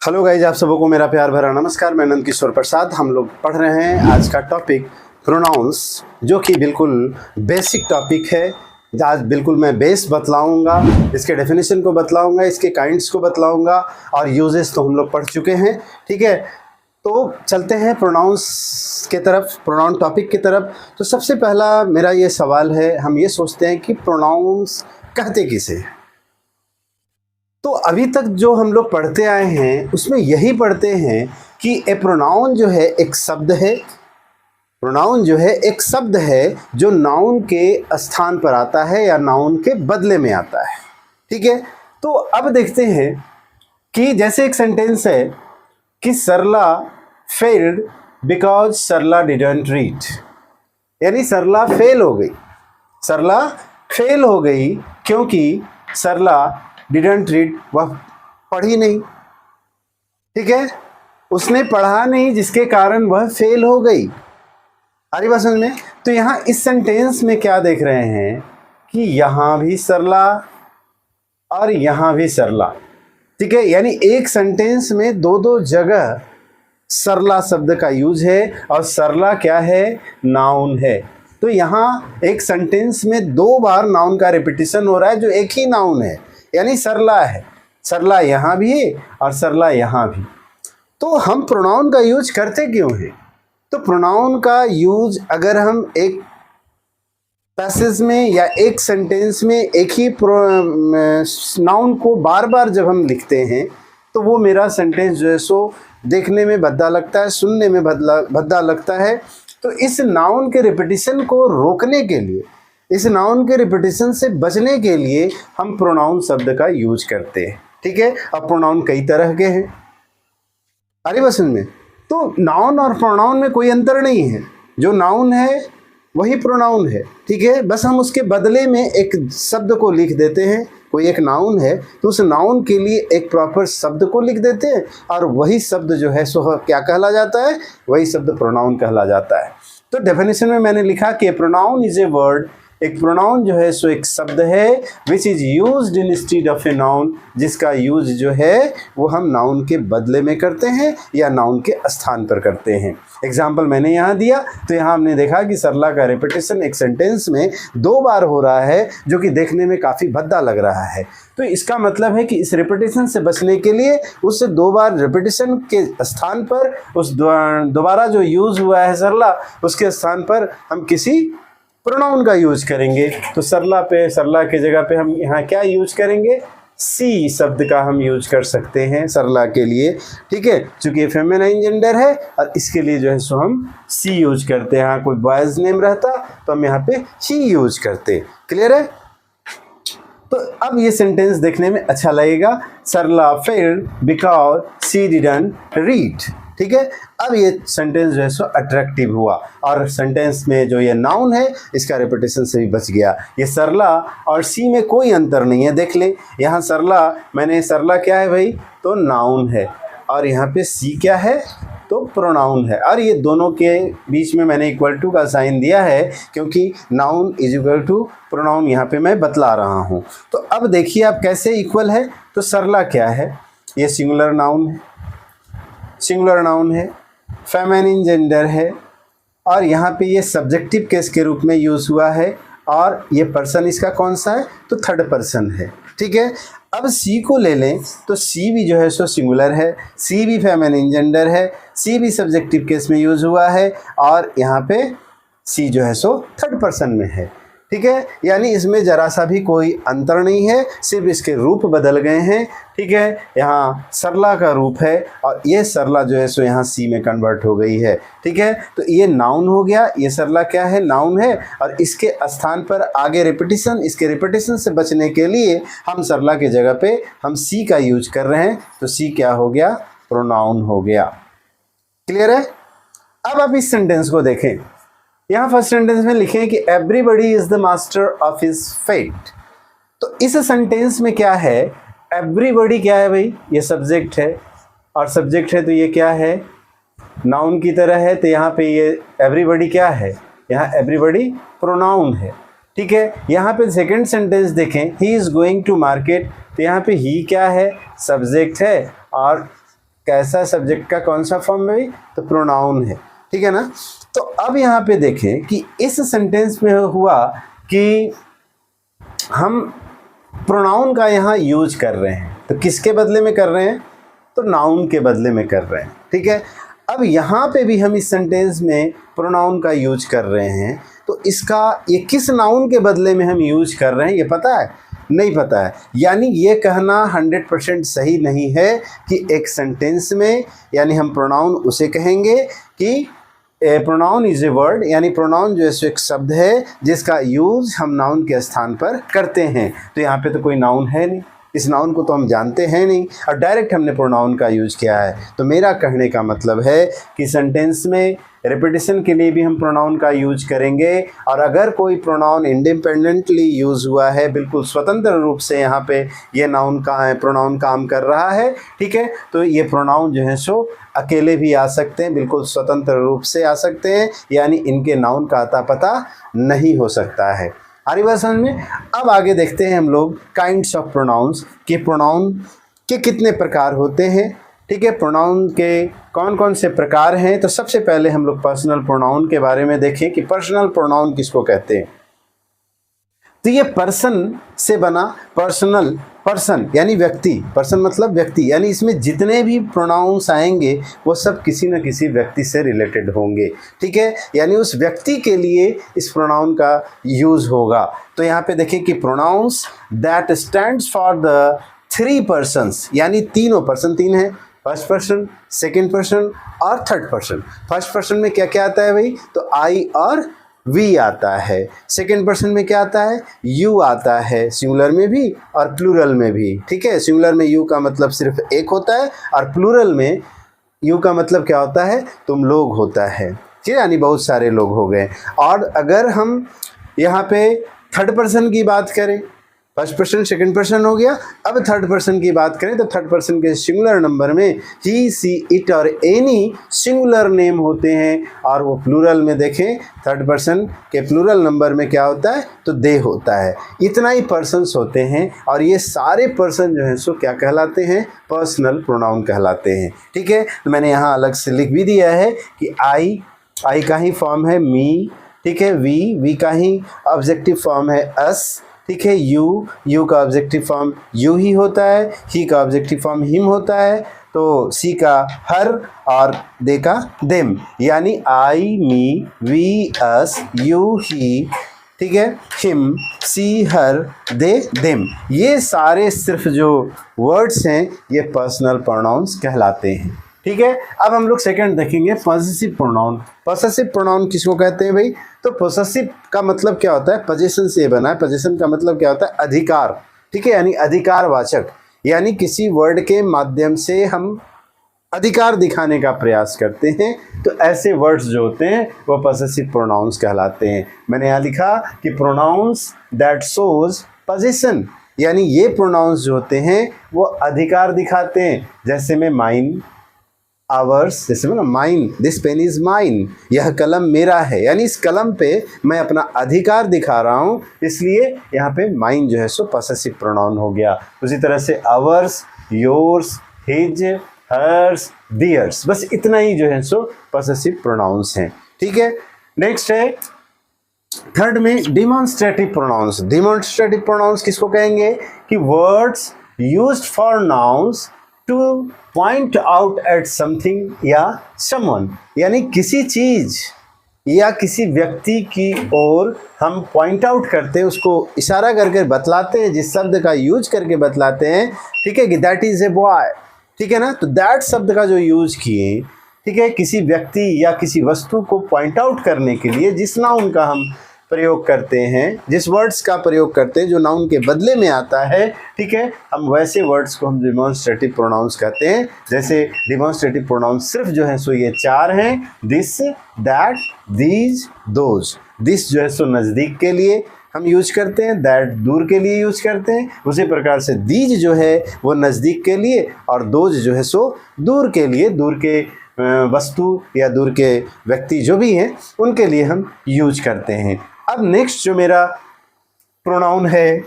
Hello guys, आप सबों को मेरा प्यार भरा नमस्कार। मैं नंद किशोर प्रसाद। हम लोग पढ़ रहे हैं आज का टॉपिक प्रोनाउंस, जो कि बिल्कुल बेसिक टॉपिक है। आज बिल्कुल मैं बेस बतलाऊंगा, इसके डेफिनेशन को बतलाऊंगा, इसके काइंड्स को बतलाऊंगा और यूजेस तो हम लोग पढ़ चुके हैं। ठीक है, तो चलते हैं प्रोनाउंस के तरफ, प्रोनाउन टॉपिक की तरफ। तो सबसे पहला मेरा ये सवाल है, हम ये सोचते हैं कि प्रोनाउंस कहते किसे। तो अभी तक जो हम लोग पढ़ते आए हैं उसमें यही पढ़ते हैं कि ए प्रोनाउन जो है एक शब्द है। प्रोनाउन जो है एक शब्द है जो नाउन के स्थान पर आता है या नाउन के बदले में आता है। ठीक है, तो अब देखते हैं कि जैसे एक सेंटेंस है कि Sarla failed because Sarla didn't read, यानी सरला फेल हो गई। सरला फेल हो गई क्योंकि सरला डिडंट रीड, वह पढ़ी नहीं। ठीक है, उसने पढ़ा नहीं, जिसके कारण वह फेल हो गई। आ रही बात समझ में? तो यहाँ इस सेंटेंस में क्या देख रहे हैं कि यहाँ भी सरला और यहाँ भी सरला। ठीक है, यानी एक सेंटेंस में दो दो जगह सरला शब्द का यूज है और सरला क्या है? नाउन है। तो यहाँ एक सेंटेंस में दो बार नाउन का रिपीटिशन हो रहा है जो एक ही नाउन है, यानी सरला है। सरला यहाँ भी है और सरला यहाँ भी। तो हम प्रोनाउन का यूज करते क्यों हैं? तो प्रोनाउन का यूज अगर हम एक पैसेज में या एक सेंटेंस में एक ही नाउन को बार बार जब हम लिखते हैं तो वो मेरा सेंटेंस जो है सो देखने में भद्दा लगता है, सुनने में भद्दा लगता है। तो इस नाउन के रिपीटिशन को रोकने के लिए, इस नाउन के रिपीटिशन से बचने के लिए हम प्रोनाउन शब्द का यूज करते हैं। ठीक है, अब प्रोनाउन कई तरह के हैं। अरे बस में तो नाउन और प्रोनाउन में कोई अंतर नहीं है। जो नाउन है वही प्रोनाउन है। ठीक है, बस हम उसके बदले में एक शब्द को लिख देते हैं। कोई एक नाउन है तो उस नाउन के लिए एक प्रॉपर शब्द को लिख देते हैं और वही शब्द जो है सो क्या कहला जाता है? वही शब्द प्रोनाउन कहला जाता है। तो डेफिनेशन में मैंने लिखा कि प्रोनाउन इज ए वर्ड, एक प्रोनाउन जो है सो एक शब्द है which is used in stead of a noun, जिसका यूज जो है वो हम नाउन के बदले में करते हैं या नाउन के स्थान पर करते हैं। एग्जाम्पल मैंने यहाँ दिया, तो यहाँ हमने देखा कि सरला का रिपीटिशन एक सेंटेंस में दो बार हो रहा है, जो कि देखने में काफ़ी भद्दा लग रहा है। तो इसका मतलब है कि इस रिपीटिशन से बचने के लिए उस दो बार रिपीटिशन के स्थान पर उस दोबारा जो यूज़ हुआ है सरला, उसके स्थान पर हम किसी प्रोनाउन का यूज करेंगे। तो सरला की जगह पे हम यहाँ क्या यूज करेंगे? सी शब्द का हम यूज कर सकते हैं सरला के लिए। ठीक है, चूंकि ये फेमिनाइन जेंडर है और इसके लिए जो है सो हम सी यूज करते हैं। यहाँ कोई बॉयज नेम रहता तो हम यहाँ पे शी यूज करते। क्लियर है? तो अब ये सेंटेंस देखने में अच्छा लगेगा, Sarla failed because she didn't read. ठीक है, अब ये सेंटेंस जो है सो अट्रैक्टिव हुआ और सेंटेंस में जो ये नाउन है इसका रिपीटिशन से भी बच गया। ये सरला और सी में कोई अंतर नहीं है। देख ले, यहाँ सरला क्या है भाई? तो नाउन है और यहाँ पे सी क्या है? तो प्रोनाउन है। और ये दोनों के बीच में मैंने इक्वल टू का साइन दिया है क्योंकि noun is equal to pronoun यहाँ पे मैं बतला रहा हूँ। तो अब देखिए आप कैसे इक्वल है। तो सरला क्या है? ये सिंगुलर नाउन है, सिंगुलर नाउन है, फेमिनिन जेंडर है और यहाँ पे ये सब्जेक्टिव केस के रूप में यूज़ हुआ है और ये पर्सन इसका कौन सा है? तो थर्ड पर्सन है। ठीक है, अब सी को ले लें तो सी भी जो है सो सिंगुलर है, सी भी फेमिनिन जेंडर है, सी भी सब्जेक्टिव केस में यूज़ हुआ है और यहाँ पे सी जो है सो थर्ड पर्सन में है। ठीक है, यानी इसमें जरा सा भी कोई अंतर नहीं है, सिर्फ इसके रूप बदल गए हैं। ठीक है, यहाँ सरला का रूप है और ये सरला जो है सो यहाँ सी में कन्वर्ट हो गई है। ठीक है, तो ये नाउन हो गया, ये सरला क्या है? नाउन है और इसके स्थान पर आगे रिपीटिशन, इसके रिपीटिशन से बचने के लिए हम सरला की जगह पे हम सी का यूज कर रहे हैं। तो सी क्या हो गया? प्रोनाउन हो गया। क्लियर है? अब आप इस सेंटेंस को देखें। यहाँ फर्स्ट सेंटेंस में लिखें कि everybody is the master of his fate. तो इस सेंटेंस में क्या है? एवरीबडी क्या है भाई? ये सब्जेक्ट है और सब्जेक्ट है तो ये क्या है? नाउन की तरह है। तो यहाँ पे ये एवरीबडी क्या है? यहाँ एवरीबडी प्रोनाउन है। ठीक है, यहाँ पे सेकंड सेंटेंस देखें, he is going to market. तो यहाँ पे ही क्या है? सब्जेक्ट है और कैसा सब्जेक्ट का कौन सा फॉर्म है, तो प्रोनाउन है, ठीक है ना। तो अब यहाँ पे देखें कि इस सेंटेंस में हुआ कि हम प्रोनाउन का यहाँ यूज कर रहे हैं, तो किसके बदले में कर रहे हैं, तो नाउन के बदले में कर रहे हैं, ठीक है। अब यहाँ पे भी हम इस सेंटेंस में प्रोनाउन का यूज कर रहे हैं, तो इसका ये किस नाउन के बदले में हम यूज कर रहे हैं ये पता है, नहीं पता है। यानी ये कहना 100% सही नहीं है कि एक सेंटेंस में यानी हम प्रोनाउन उसे कहेंगे कि प्रोनाउन इज ए वर्ड, यानी प्रोनाउन जो है सो एक शब्द है जिसका यूज हम नाउन के स्थान पर करते हैं। तो यहाँ पे तो कोई नाउन है नहीं, इस नाउन को तो हम जानते हैं नहीं और डायरेक्ट हमने प्रोनाउन का यूज किया है। तो मेरा कहने का मतलब है कि सेंटेंस में रिपीटिशन के लिए भी हम प्रोनाउन का यूज करेंगे, और अगर कोई प्रोनाउन इंडिपेंडेंटली यूज हुआ है, बिल्कुल स्वतंत्र रूप से यहाँ पे ये नाउन का है प्रोनाउन काम कर रहा है, ठीक है, तो ये प्रोनाउन जो है सो अकेले भी आ सकते हैं, बिल्कुल स्वतंत्र रूप से आ सकते हैं, यानी इनके नाउन का अता पता नहीं हो सकता है। आ रही बात समझ में। अब आगे देखते हैं हम लोग काइंड्स ऑफ प्रोनाउंस कि प्रोनाउन के कितने प्रकार होते हैं, ठीक है, प्रोनाउन के कौन कौन से प्रकार हैं। तो सबसे पहले हम लोग पर्सनल प्रोनाउन के बारे में देखें कि पर्सनल प्रोनाउन किसको कहते हैं। तो ये पर्सन से बना, पर्सनल, पर्सन यानी व्यक्ति, पर्सन मतलब व्यक्ति, यानी इसमें जितने भी प्रोनाउंस आएंगे वो सब किसी न किसी व्यक्ति से रिलेटेड होंगे, ठीक है, यानी उस व्यक्ति के लिए इस प्रोनाउन का यूज होगा। तो यहाँ पे देखिए कि pronouns that stands for the 3 persons, यानी तीनों पर्सन, तीन है, फर्स्ट पर्सन, सेकेंड पर्सन और थर्ड पर्सन। फर्स्ट पर्सन में क्या क्या आता है भाई, तो आई और वी आता है। सेकेंड पर्सन में क्या आता है, यू आता है, सिंगुलर में भी और प्लूरल में भी, ठीक है। सिंगुलर में यू का मतलब सिर्फ एक होता है और प्लूरल में यू का मतलब क्या होता है, तुम लोग होता है, ठीक है, यानी बहुत सारे लोग हो गए। और अगर हम यहाँ पे थर्ड पर्सन की बात करें, फर्स्ट पर्सन सेकंड पर्सन हो गया, अब थर्ड पर्सन की बात करें तो थर्ड पर्सन के सिंगुलर नंबर में ही, सी, इट और एनी सिंगुलर नेम होते हैं, और वो प्लूरल में देखें थर्ड पर्सन के प्लूरल नंबर में क्या होता है, तो दे होता है। इतना ही पर्सन्स होते हैं और ये सारे पर्सन जो हैं सो क्या कहलाते हैं, पर्सनल प्रोनाउन कहलाते हैं, ठीक है। तो मैंने यहाँ अलग से लिख भी दिया है कि आई का ही फॉर्म है मी, ठीक है, वी का ही ऑब्जेक्टिव फॉर्म है अस, ठीक है, यू का ऑब्जेक्टिव फॉर्म यू ही होता है, ही का ऑब्जेक्टिव फॉर्म हिम होता है, तो सी का हर और दे का देम, यानी आई, मी, वी, अस, यू, ही, ठीक है, हिम, सी, हर, दे, देम, ये सारे सिर्फ जो वर्ड्स हैं ये पर्सनल प्रोनाउंस कहलाते हैं, ठीक है। अब हम लोग सेकंड देखेंगे पॉसेसिव प्रोनाउन। पॉसेसिव प्रोनाउन किसको कहते हैं भाई, तो पॉसेसिव का मतलब क्या होता है, पोजीशन से बना है, पोजीशन का मतलब क्या होता है, अधिकार, ठीक है, यानी अधिकारवाचक, यानी किसी वर्ड के माध्यम से हम अधिकार दिखाने का प्रयास करते हैं, तो ऐसे वर्ड्स जो होते हैं वो पॉसेसिव प्रोनाउंस कहलाते हैं। मैंने यहाँ लिखा कि प्रोनाउंस दैट शोज पोजीशन, यानी ये प्रोनाउंस जो होते हैं वो अधिकार दिखाते हैं, जैसे में माइन, आवर्स, जैसे ना mine, this pen is mine, यह कलम मेरा है, यानी इस कलम पे मैं अपना अधिकार दिखा रहा हूँ, इसलिए यहाँ पे माइन जो है सो पॉसेसिव प्रोनाउन हो गया। उसी तरह से ours, yours, his, hers, theirs, बस इतना ही जो है सो पॉसेसिव प्रोनाउंस हैं, ठीक है। नेक्स्ट है थर्ड में डिमॉन्स्ट्रेटिव प्रोनाउंस। डिमॉन्स्ट्रेटिव प्रोनाउंस किसको कहेंगे कि words used for nouns two point out at something या समवन, यानी किसी चीज या किसी व्यक्ति की ओर हम पॉइंट आउट करते हैं, उसको इशारा करके बतलाते हैं, जिस शब्द का यूज करके बतलाते हैं, ठीक है, कि दैट इज ए बॉय, ठीक है ना। तो दैट शब्द का जो यूज किए, ठीक है, किसी व्यक्ति या किसी वस्तु को पॉइंट आउट करने के लिए जिस नाउन का हम प्रयोग करते हैं, जिस वर्ड्स का प्रयोग करते हैं जो नाउन के बदले में आता है, ठीक है, हम वैसे वर्ड्स को हम डिमॉन्स्ट्रेटिव प्रोनाउंस कहते हैं। जैसे डिमॉन्स्ट्रेटिव प्रोनाउंस सिर्फ जो है सो ये 4 हैं, this, that, these, those. This जो है सो नज़दीक के लिए हम यूज करते हैं, दैट दूर के लिए यूज करते हैं, उसी प्रकार से दीज जो है वो नज़दीक के लिए, और दोज जो है सो दूर के लिए, दूर के वस्तु या दूर के व्यक्ति जो भी हैं उनके लिए हम यूज करते हैं। अब नेक्स्ट जो मेरा प्रोनाउन है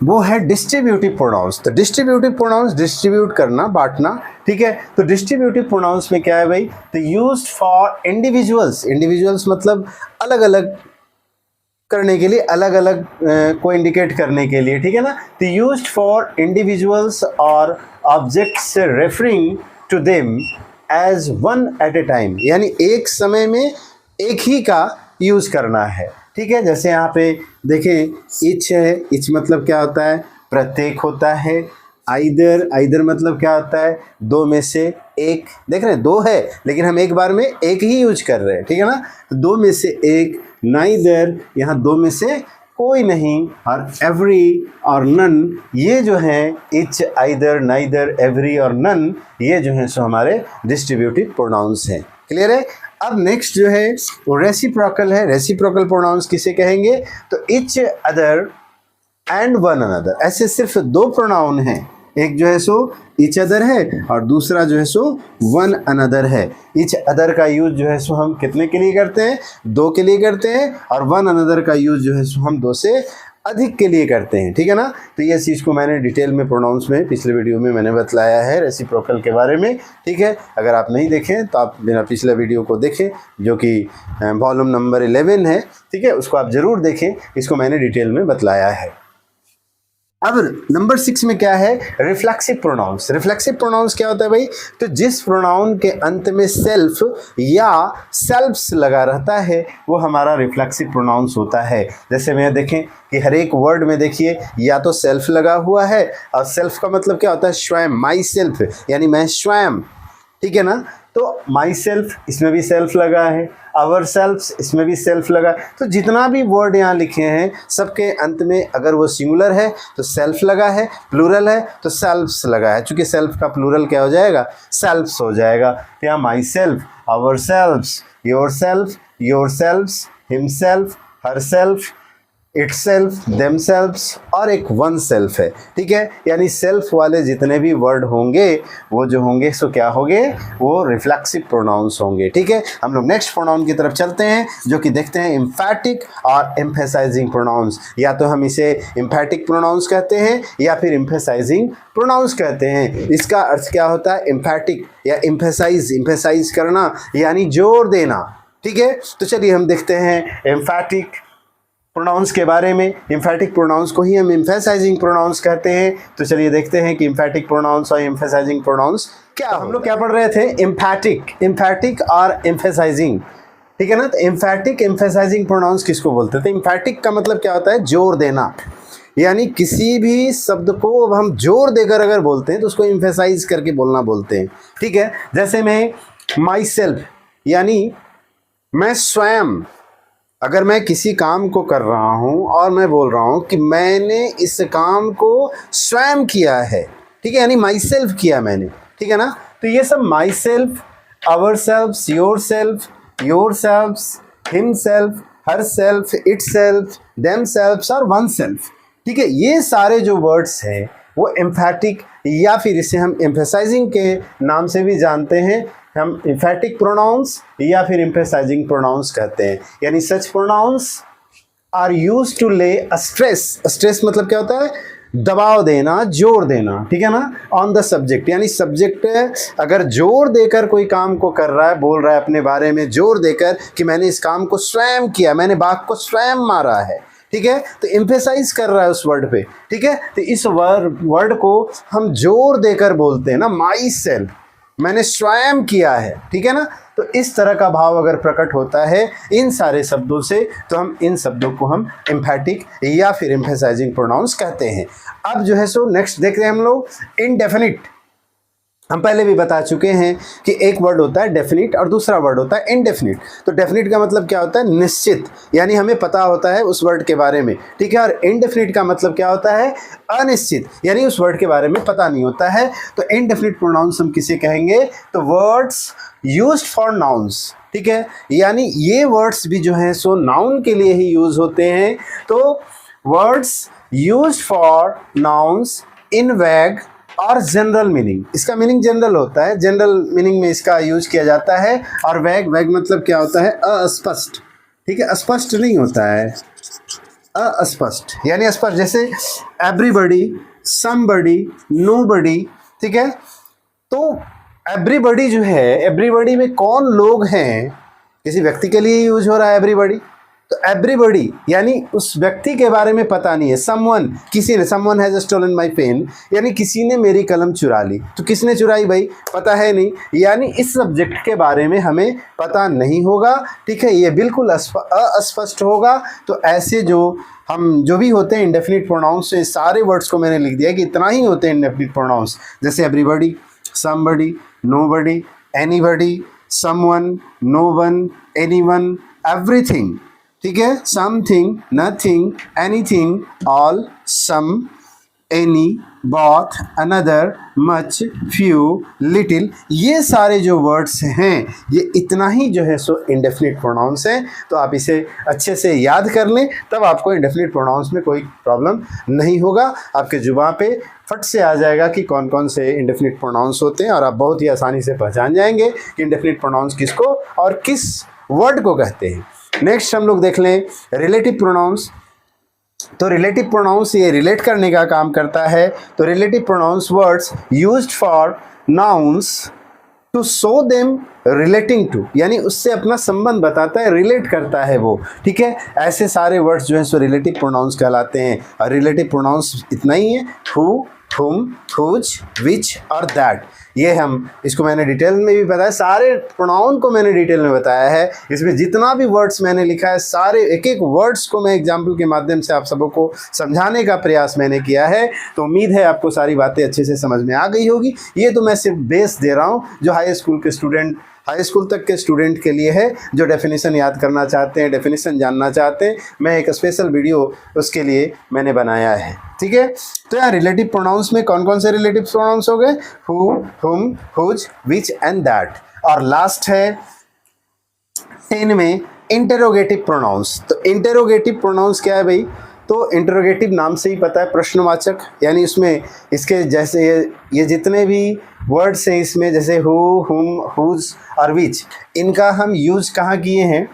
वो है डिस्ट्रीब्यूटिव प्रोनाउंस। तो डिस्ट्रीब्यूटिव प्रोनाउंस, डिस्ट्रीब्यूट करना, बांटना, ठीक है। तो डिस्ट्रीब्यूटिव प्रोनाउंस में क्या है भाई, तो यूज्ड फॉर इंडिविजुअल्स, इंडिविजुअल्स मतलब अलग अलग करने के लिए, अलग अलग को इंडिकेट करने के लिए, ठीक है ना। तो यूज्ड फॉर इंडिविजुअल्स और objects referring to them as one at a time, यानी एक समय में एक ही का यूज करना है, ठीक है। जैसे यहाँ पे देखें, इच है, इच मतलब क्या होता है, प्रत्येक होता है। आइदर, आइदर मतलब क्या होता है, दो में से एक, देख रहे हैं दो है लेकिन हम एक बार में एक ही यूज कर रहे हैं, ठीक है ना। तो दो में से एक। नाइदर, यहाँ दो में से कोई नहीं। और एवरी और नन, ये जो है इच, आइदर, नाइदर, एवरी और नन, ये जो है सो हमारे डिस्ट्रीब्यूटिव प्रोनाउंस हैं। क्लियर है। अब नेक्स्ट जो है वो रेसिप्रोकल है। रेसिप्रोकल प्रोनाउंस किसे कहेंगे, तो each other and one another, ऐसे सिर्फ दो प्रोनाउन हैं। एक जो है सो इच अदर है और दूसरा जो है सो वन अनदर है। इच अदर का यूज जो है सो हम कितने के लिए करते हैं, दो के लिए करते हैं, और वन अनदर का यूज जो है सो हम दो से अधिक के लिए करते हैं, ठीक है ना। तो ये चीज़ को मैंने डिटेल में प्रोनाउंस में पिछले वीडियो में मैंने बतलाया है रेसिप्रोकल के बारे में, ठीक है। अगर आप नहीं देखें तो आप मेरा पिछले वीडियो को देखें जो कि वॉल्यूम नंबर 11 है, ठीक है, उसको आप ज़रूर देखें, इसको मैंने डिटेल में बतलाया है। अब नंबर 6 में क्या है, रिफ्लेक्सिव प्रोनाउंस। रिफ्लेक्सिव प्रोनाउंस क्या होता है भाई, तो जिस प्रोनाउन के अंत में सेल्फ या सेल्फ्स लगा रहता है वो हमारा रिफ्लेक्सिव प्रोनाउंस होता है। जैसे मैं देखें कि हर एक वर्ड में देखिए या तो सेल्फ लगा हुआ है, और सेल्फ का मतलब क्या होता है, स्वयं, माई सेल्फ, यानी मैं स्वयं, ठीक है ना। तो माई सेल्फ, इसमें भी सेल्फ लगा है, आवर सेल्फ्स, इसमें भी सेल्फ लगा। तो जितना भी वर्ड यहाँ लिखे हैं सबके अंत में अगर वो सिंगुलर है तो सेल्फ लगा है, प्लूरल है तो सेल्फ्स लगा है। चूँकि सेल्फ का प्लूरल क्या हो जाएगा, सेल्फ्स हो जाएगा। तो यहाँ myself, ourselves, yourself, yourselves, himself, herself, itself, themselves और एक वन सेल्फ है, ठीक है। यानी सेल्फ वाले जितने भी वर्ड होंगे वो जो होंगे सो क्या होंगे, वो रिफ्लेक्सिव प्रोनाउंस होंगे, ठीक है। हम लोग नेक्स्ट प्रोनाउन की तरफ चलते हैं जो कि देखते हैं एम्फैटिक और एम्फेसाइजिंग प्रोनाउंस। या तो हम इसे एम्फैटिक प्रोनाउंस कहते हैं या फिर एम्फेसाइजिंग प्रोनाउंस कहते हैं। इसका अर्थ क्या होता है, एम्फैटिक या एम्फेसाइज, एम्फेसाइज करना यानी जोर देना, ठीक है। तो चलिए हम देखते हैं एम्फैटिक प्रोनाउंस के बारे में। एम्फैटिक प्रोनाउंस को ही हम एम्फेसाइजिंग प्रोनाउंस कहते हैं। तो चलिए देखते हैं कि एम्फैटिक प्रोनाउंस और एम्फेसाइजिंग प्रोनाउंस क्या। हम लोग क्या पढ़ रहे थे, एम्फैटिक, एम्फैटिक और एम्फेसाइजिंग, ठीक है ना। तो एम्फैटिक, एम्फेसाइजिंग प्रोनाउंस किसको बोलते थे। एम्फैटिक का मतलब क्या होता है, जोर देना, यानी किसी भी शब्द को हम जोर देकर अगर बोलते हैं तो उसको एम्फेसाइज करके बोलना बोलते हैं, ठीक है। जैसे मैं माई सेल्फ, यानी मैं स्वयं, अगर मैं किसी काम को कर रहा हूं और मैं बोल रहा हूं कि मैंने इस काम को स्वयं किया है, ठीक है, यानी माई सेल्फ किया मैंने, ठीक है ना। तो ये सब myself, ourself, yourself, yourself, himself, herself, itself, themself और वन सेल्फ, ठीक है। ये सारे जो वर्ड्स हैं वो एम्फैटिक या फिर इसे हम एम्फेसाइजिंग के नाम से भी जानते हैं। हम एम्फैटिक प्रोनाउंस या फिर एम्फेसाइजिंग प्रोनाउंस कहते हैं। यानी सच प्रोनाउंस आर यूज्ड टू ले अ स्ट्रेस, स्ट्रेस मतलब क्या होता है, दबाव देना, जोर देना, ठीक है ना, ऑन द सब्जेक्ट। यानी सब्जेक्ट अगर जोर देकर कोई काम को कर रहा है, बोल रहा है अपने बारे में जोर देकर कि मैंने इस काम को स्वयं किया, मैंने बाघ को स्वयं मारा है, ठीक है, तो एम्फेसाइज कर रहा है उस वर्ड पे, ठीक है। तो इस वर्ड को हम जोर देकर बोलते हैं ना, माई सेल्फ, मैंने स्वयं किया है, ठीक है ना। तो इस तरह का भाव अगर प्रकट होता है इन सारे शब्दों से तो हम इन शब्दों को हम एम्फैटिक या फिर एम्फेसाइजिंग प्रोनाउंस कहते हैं। अब जो है सो नेक्स्ट देख रहे हैं हम लोग इनडेफिनिट। हम पहले भी बता चुके हैं कि एक वर्ड होता है डेफिनिट और दूसरा वर्ड होता है इनडेफिनिट। तो डेफिनिट का मतलब क्या होता है, निश्चित, यानी हमें पता होता है उस वर्ड के बारे में, ठीक है। और इनडेफिनिट का मतलब क्या होता है, अनिश्चित, यानी उस वर्ड के बारे में पता नहीं होता है। तो इनडेफिनिट प्रोनाउंस हम किसे कहेंगे, तो वर्ड्स यूज्ड फॉर नाउन्स, ठीक है। यानी ये वर्ड्स भी जो हैं सो नाउन के लिए ही यूज होते हैं। तो words used for nouns in वैग और जनरल मीनिंग, इसका मीनिंग जनरल होता है, जनरल मीनिंग में इसका यूज किया जाता है। और वैग, वैग मतलब क्या होता है, अस्पष्ट, ठीक है, स्पष्ट नहीं होता है, अस्पष्ट यानी अस्पष्ट, जैसे एवरीबॉडी, समबडी, नोबडी, ठीक है। तो एवरीबॉडी जो है, एवरीबॉडी में कौन लोग हैं, किसी व्यक्ति के लिए यूज हो रहा है एवरीबॉडी, तो एवरीबॉडी यानी उस व्यक्ति के बारे में पता नहीं है। समवन, किसी ने, someone has stolen my pen, यानी किसी ने मेरी कलम चुरा ली। तो किसने चुराई भाई, पता है नहीं, यानी इस सब्जेक्ट के बारे में हमें पता नहीं होगा, ठीक है, ये बिल्कुल अस्पष्ट होगा। तो ऐसे जो भी होते हैं इंडेफिनिट प्रोनाउंस, तो सारे वर्ड्स को मैंने लिख दिया कि इतना ही होते हैं इंडेफिनिट प्रोनाउंस, जैसे everybody, somebody, nobody, anybody, someone, no one, anyone, everything, ठीक है, something, nothing, anything, all, some, any, both, another, much, few, little, ये सारे जो वर्ड्स हैं ये इतना ही जो है सो इंडेफिनिट प्रोनाउंस हैं। तो आप इसे अच्छे से याद कर लें, तब आपको इंडेफिनिट प्रोनाउंस में कोई प्रॉब्लम नहीं होगा। आपके जुबान पे फट से आ जाएगा कि कौन कौन से इंडेफिनिट प्रोनाउंस होते हैं, और आप बहुत ही आसानी से पहचान जाएंगे कि इंडेफिनिट प्रोनाउंस किसको और किस वर्ड को कहते हैं। नेक्स्ट हम लोग देख लें रिलेटिव प्रोनाउंस। तो रिलेटिव प्रोनाउंस ये रिलेट करने का काम करता है। तो relative pronouns words used for nouns to show them relating to, यानी उससे अपना संबंध बताता है, रिलेट करता है वो, ठीक है। ऐसे सारे वर्ड्स जो हैं सो रिलेटिव प्रोनाउंस कहलाते हैं। और रिलेटिव प्रोनाउंस इतना ही है, हु, whom, whose, which और that। ये इसको मैंने डिटेल में भी बताया, सारे प्रोनाउन को मैंने डिटेल में बताया है। इसमें जितना भी वर्ड्स मैंने लिखा है, सारे एक एक वर्ड्स को मैं एग्जाम्पल के माध्यम से आप सबों को समझाने का प्रयास मैंने किया है। तो उम्मीद है आपको सारी बातें अच्छे से समझ में आ गई होगी। ये तो मैं सिर्फ बेस दे रहा हूँ जो हाई स्कूल तक के स्टूडेंट के लिए है, जो डेफिनेशन याद करना चाहते हैं, डेफिनेशन जानना चाहते हैं। मैं एक स्पेशल वीडियो उसके लिए मैंने बनाया है, ठीक है। तो यार रिलेटिव प्रोनाउंस में कौन कौन से रिलेटिव प्रोनाउंस हो गए, हु, हुम, हुज, विच एंड दैट। और लास्ट है 10 में इंटेरोगेटिव प्रोनाउंस। तो इंटेरोगेटिव प्रोनाउंस क्या है भाई, तो इंटेरोगेटिव नाम से ही पता है, प्रश्नवाचक, यानी उसमें इसके जैसे ये जितने भी वर्ड्स हैं इसमें, जैसे हु, हुम, हुज और विच, इनका हम यूज़ कहाँ किए हैं,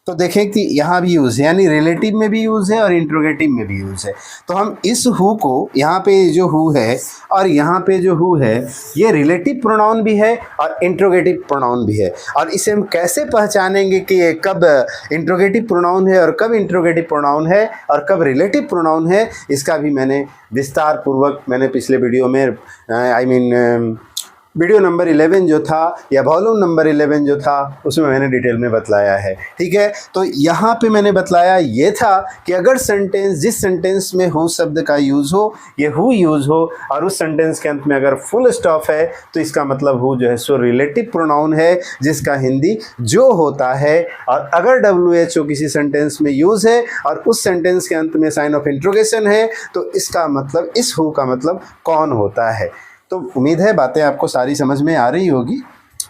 तो देखें कि यहाँ भी यूज़ है, यानी रिलेटिव में भी यूज़ है और इंट्रोगेटिव में भी यूज़ है। तो हम इस हु को, यहाँ पे जो हु है और यहाँ पे जो हु है, ये रिलेटिव प्रोनाउन भी है और इंट्रोगेटिव प्रोनाउन भी है। और इसे हम कैसे पहचानेंगे कि ये कब इंट्रोगेटिव प्रोनाउन है और कब इंट्रोगेटिव प्रोनाउन है और कब रिलेटिव प्रोनाउन है, इसका भी मैंने विस्तार पूर्वक मैंने पिछले वीडियो में वीडियो नंबर 11 जो था या वॉल्यूम नंबर 11 जो था उसमें मैंने डिटेल में बतलाया है, ठीक है। तो यहाँ पे मैंने बतलाया ये था कि अगर सेंटेंस, जिस सेंटेंस में हु शब्द का यूज़ हो, ये हु यूज़ हो, और उस सेंटेंस के अंत में अगर फुल स्टॉप है, तो इसका मतलब हु जो है सो रिलेटिव प्रोनाउन है, जिसका हिंदी जो होता है। और अगर WHO किसी सेंटेंस में यूज़ है और उस सेंटेंस के अंत में साइन ऑफ इंट्रोगेशन है, तो इसका मतलब, इस हु का मतलब कौन होता है। तो उम्मीद है बातें आपको सारी समझ में आ रही होगी।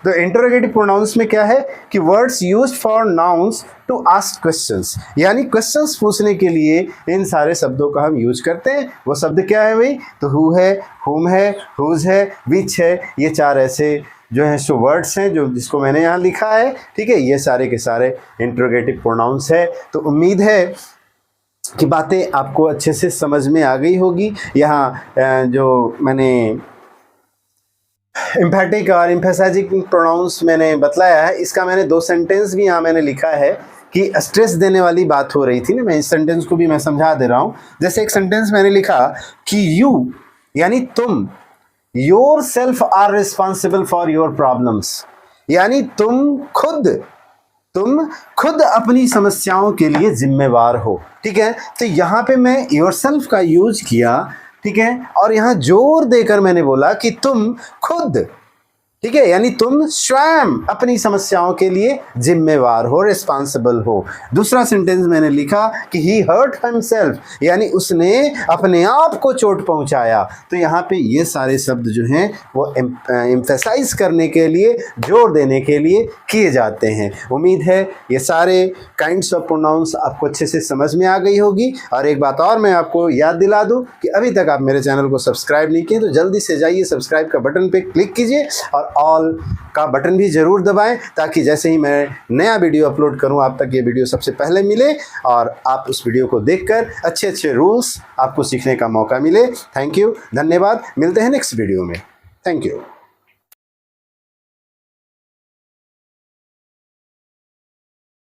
तो इंटरोगेटिव प्रोनाउंस में क्या है कि words used for nouns to ask questions, यानी क्वेश्चंस पूछने के लिए इन सारे शब्दों का हम यूज करते हैं। वो शब्द क्या है भाई, तो हु है, हुम है, हुज है, विच है, ये चार ऐसे जो है सो वर्ड्स हैं जो जिसको मैंने यहाँ लिखा है, ठीक है। ये सारे के सारे इंटरोगेटिव प्रोनाउंस है। तो उम्मीद है कि बातें आपको अच्छे से समझ में आ गई होगी। यहाँ जो मैंने एम्फेटिक और एम्फेसाइजिंग प्रोनाउंस मैंने बतलाया है, इसका मैंने 2 सेंटेंस भी यहाँ मैंने लिखा है कि स्ट्रेस देने वाली बात हो रही थी ना, मैं इस सेंटेंस को भी मैं समझा दे रहा हूँ। जैसे एक सेंटेंस मैंने लिखा कि यू यानी तुम, yourself are responsible for your problems, यानी तुम खुद अपनी समस्याओं के लिए जिम्मेवार हो, ठीक है। तो यहाँ पे मैं योर सेल्फ का यूज किया, ठीक है, और यहाँ जोर देकर मैंने बोला कि तुम खुद, ठीक है, यानी तुम स्वयं अपनी समस्याओं के लिए जिम्मेवार हो, रिस्पॉन्सिबल हो। दूसरा सेंटेंस मैंने लिखा कि ही हर्ट हिमसेल्फ, यानी उसने अपने आप को चोट पहुंचाया। तो यहाँ पे ये सारे शब्द जो हैं वो एम्फेसाइज करने के लिए, जोर देने के लिए किए जाते हैं। उम्मीद है ये सारे काइंड्स ऑफ प्रोनाउंस आपको अच्छे से समझ में आ गई होगी। और एक बात और मैं आपको याद दिला दूँ कि अभी तक आप मेरे चैनल को सब्सक्राइब नहीं किए तो जल्दी से जाइए, सब्सक्राइब का बटन पर क्लिक कीजिए और ऑल का बटन भी ज़रूर दबाएं ताकि जैसे ही मैं नया वीडियो अपलोड करूं आप तक ये वीडियो सबसे पहले मिले और आप उस वीडियो को देखकर अच्छे अच्छे रूल्स आपको सीखने का मौका मिले। थैंक यू, धन्यवाद। मिलते हैं नेक्स्ट वीडियो में। Thank you.